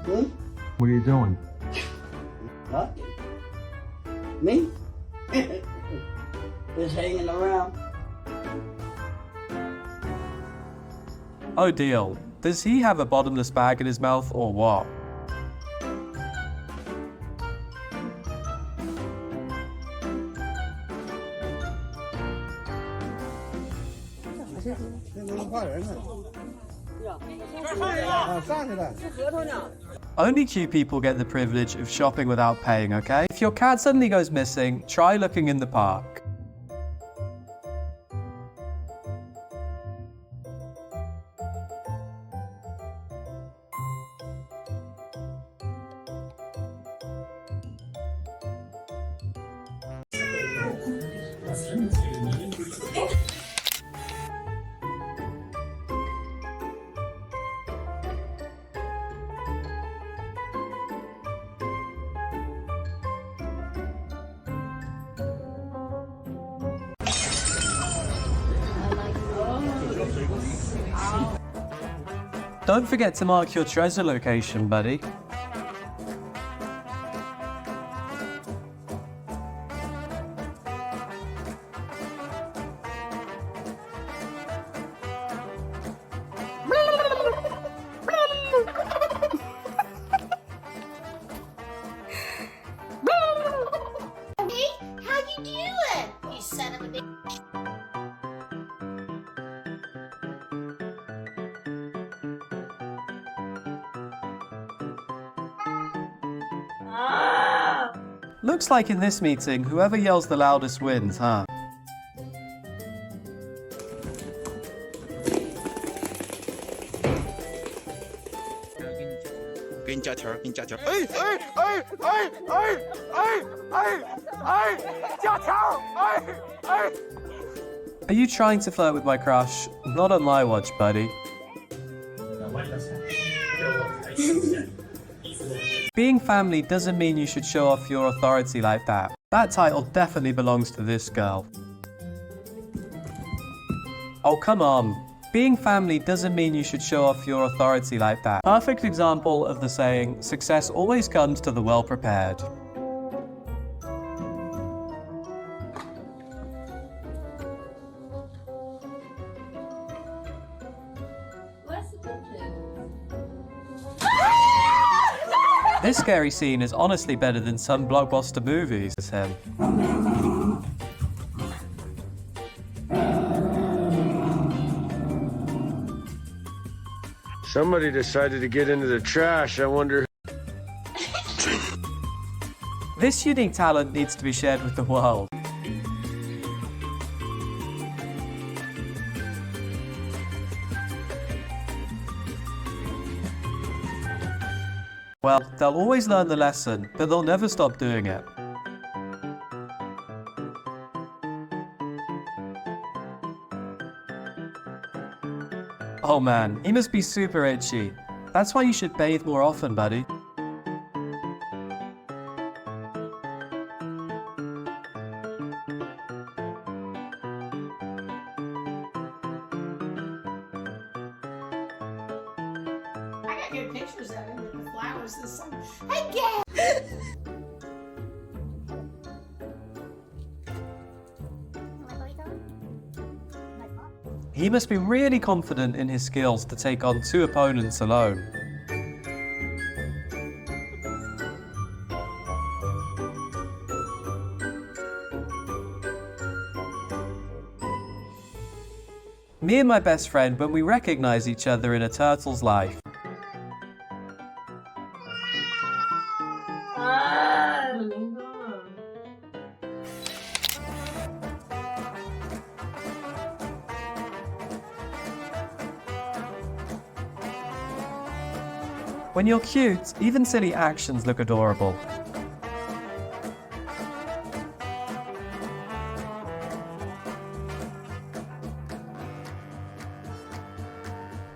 Hmm? What are you doing? What? Me? Just hanging around. Oh deal, does he have a bottomless bag in his mouth or what? Only cute people get the privilege of shopping without paying, okay? If your cat suddenly goes missing, try looking in the park. Don't forget to mark your treasure location, buddy. Hey, how you doing? You son of a bitch. Looks like in this meeting, whoever yells the loudest wins, huh? Are you trying to flirt with my crush? Not on my watch, buddy. Being family doesn't mean you should show off your authority like that. That title definitely belongs to this girl. Oh, come on. Being family doesn't mean you should show off your authority like that. Perfect example of the saying, success always comes to the well-prepared. This scary scene is honestly better than some blockbuster movies. It's him. Somebody decided to get into the trash. I wonder. This unique talent needs to be shared with the world. Well, they'll always learn the lesson, but they'll never stop doing it. Oh man, he must be super itchy. That's why you should bathe more often, buddy. I got good pictures of him with the flowers and stuff. Hey, Gab! He must be really confident in his skills to take on 2 opponents alone. Me and my best friend when we recognize each other in a turtle's life. When you're cute, even silly actions look adorable.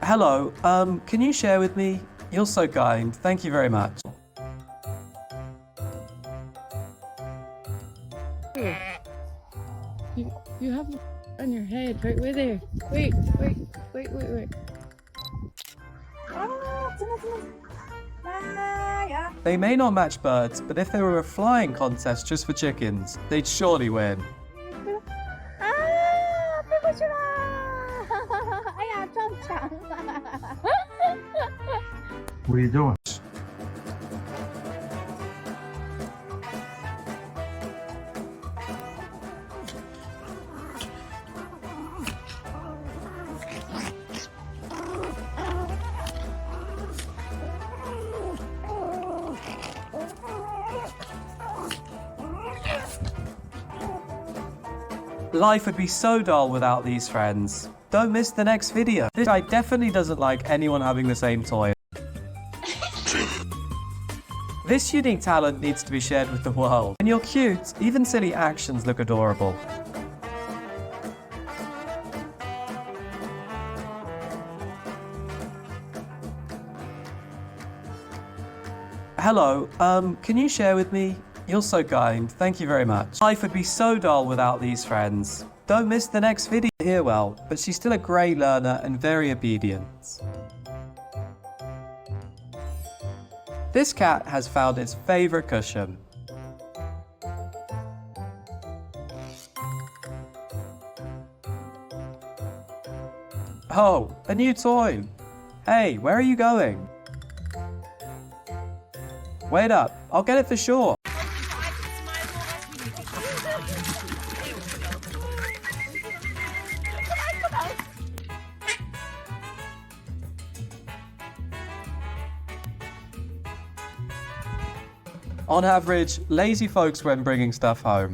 Hello, can you share with me? You're so kind, thank you very much. You have on your head, right where there. Wait. They may not match birds, but if there were a flying contest just for chickens, they'd surely win. What are you doing? Life would be so dull without these friends. Don't miss the next video. This guy definitely doesn't like anyone having the same toy. This unique talent needs to be shared with the world. When you're cute, even silly actions look adorable. Hello, can you share with me? You're so kind, thank you very much. Life would be so dull without these friends. Don't miss the next video. Here well, but she's still a great learner and very obedient. This cat has found its favorite cushion. Oh, a new toy. Hey, where are you going? Wait up, I'll get it for sure. On average, lazy folks when bringing stuff home.